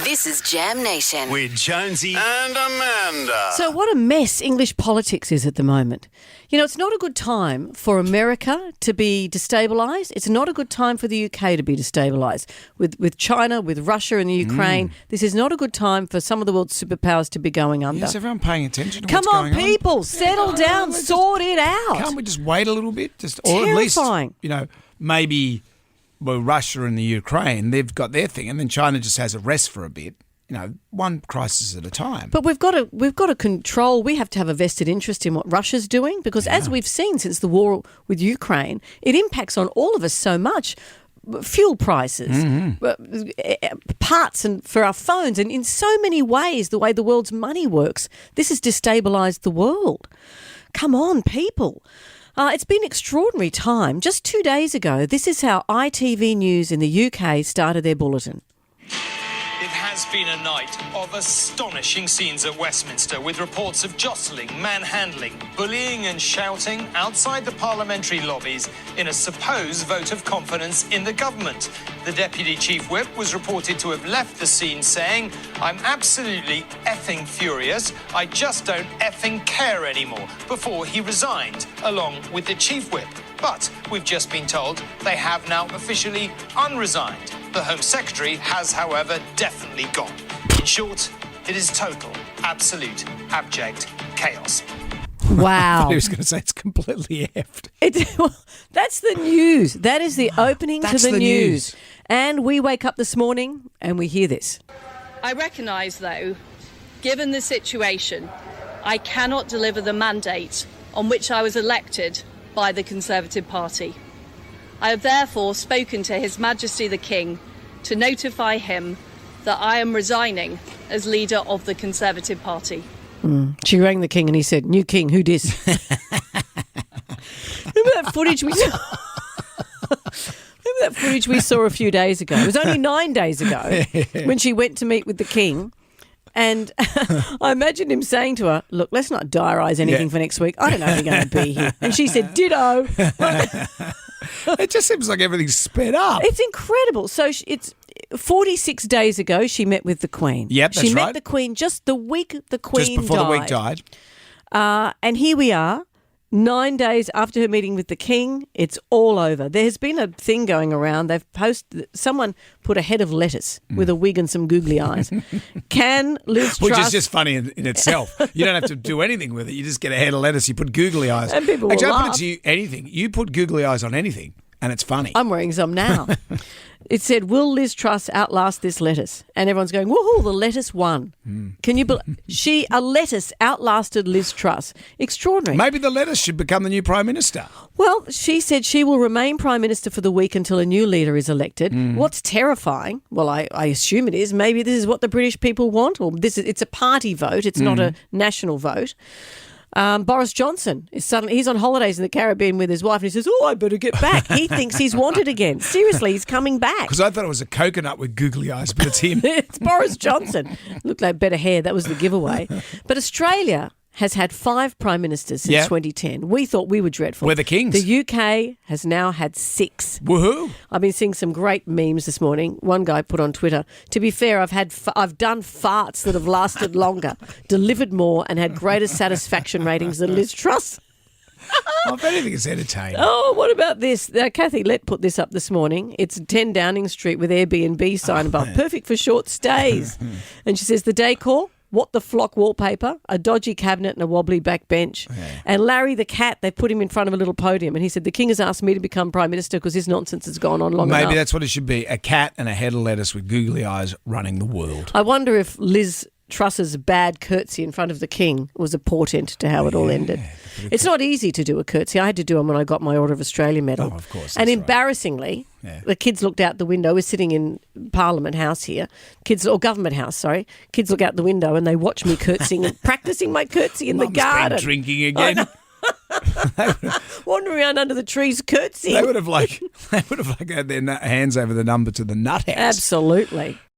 This is Jam Nation. With Jonesy and Amanda. So what a mess English politics is at the moment. You know, it's not a good time for America to be destabilised. It's not a good time for the UK to be destabilised. With China, with Russia and the Ukraine, this is not a good time for some of the world's superpowers to be going under. Is everyone paying attention to Come what's on, going on? people, settle down, sort it out. Can't we just wait a little bit? Terrifying. Or at least, maybe Russia and the Ukraine, they've got their thing, and then China just has a rest for a bit. One crisis at a time. But we've got to control. We have to have a vested interest in what Russia's doing because, as we've seen since the war with Ukraine, it impacts on all of us so much. Fuel prices, parts and for our phones, and in so many ways, the way the world's money works, this has destabilised the world. Come on, people. It's been an extraordinary time. Just 2 days ago, this is how ITV News in the UK started their bulletin. It has been a night of astonishing scenes at Westminster with reports of jostling, manhandling, bullying and shouting outside the parliamentary lobbies in a supposed vote of confidence in the government. The Deputy Chief Whip was reported to have left the scene saying, "I'm absolutely effing furious. I just don't effing care anymore," before he resigned, along with the Chief Whip. But we've just been told they have now officially unresigned. The Home Secretary has, however, definitely gone. In short, it is total, absolute, abject chaos. Wow. I was going to say it's completely effed. That's the news. That is the opening to That's the the news. And we wake up this morning and we hear this. I recognise, though, given the situation, I cannot deliver the mandate on which I was elected by the Conservative Party. I have therefore spoken to His Majesty the King to notify him that I am resigning as leader of the Conservative Party. She rang the king and he said, "New king, who dis?" Remember that footage we saw? Remember that footage we saw a few days ago? It was only 9 days ago when she went to meet with the king. And I imagined him saying to her, "Look, let's not diarise anything for next week. I don't know if you're going to be here." And she said, "Ditto." It just seems like everything's sped up. It's incredible. So it's 46 days ago she met with the Queen. Yep, that's She right. met the Queen just the week the Queen Just before died. the week died. And here we are, 9 days after her meeting with the King. It's all over. There has been a thing going around. They've posted, someone put a head of lettuce with a wig and some googly eyes. Can Liz Truss... Which is just funny in itself. You don't have to do anything with it. You just get a head of lettuce, you put googly eyes. And people will Actually, I put laugh. it to you, anything. You put googly eyes on anything and it's funny. I'm wearing some now. It said, "Will Liz Truss outlast this lettuce?" And everyone's going, "Woohoo, the lettuce won." Can you believe a lettuce outlasted Liz Truss? Extraordinary. Maybe the lettuce should become the new Prime Minister. Well, she said she will remain Prime Minister for the week until a new leader is elected. What's terrifying, well, I assume it is, maybe this is what the British people want, or it's a party vote, it's not a national vote. Boris Johnson he's on holidays in the Caribbean with his wife and he says, "Oh, I better get back." He thinks he's wanted again. Seriously, he's coming back. Because I thought it was a coconut with googly eyes, but it's him. It's Boris Johnson. Looked like better hair. That was the giveaway. But Australia has had 5 prime ministers since 2010. We thought we were dreadful. We're the kings. The UK has now had 6. Woohoo. I've been seeing some great memes this morning. One guy put on Twitter, "To be fair, I've done farts that have lasted longer, delivered more, and had greater satisfaction ratings than Liz Truss." If anything, it's entertaining. Oh, what about this? Kathy Lett put this up this morning. It's 10 Downing Street with Airbnb sign above. Perfect for short stays. And she says the decor, what the flock wallpaper, a dodgy cabinet and a wobbly back bench. And Larry the cat, they put him in front of a little podium and he said, "The King has asked me to become Prime Minister because this nonsense has gone on long enough." Maybe that's what it should be, a cat and a head of lettuce with googly eyes running the world. I wonder if Liz Truss's bad curtsy in front of the King was a portent to how it all ended. It's not easy to do a curtsy. I had to do them when I got my Order of Australia medal. Oh, of course. And that's embarrassingly, the kids looked out the window. We're sitting in Parliament House here. Government House, sorry. Kids look out the window and they watch me curtsying and practising my curtsy in the Mum's garden. been drinking again. Wandering around under the trees curtsying. They would have had their hands over the number to the nut house. Absolutely.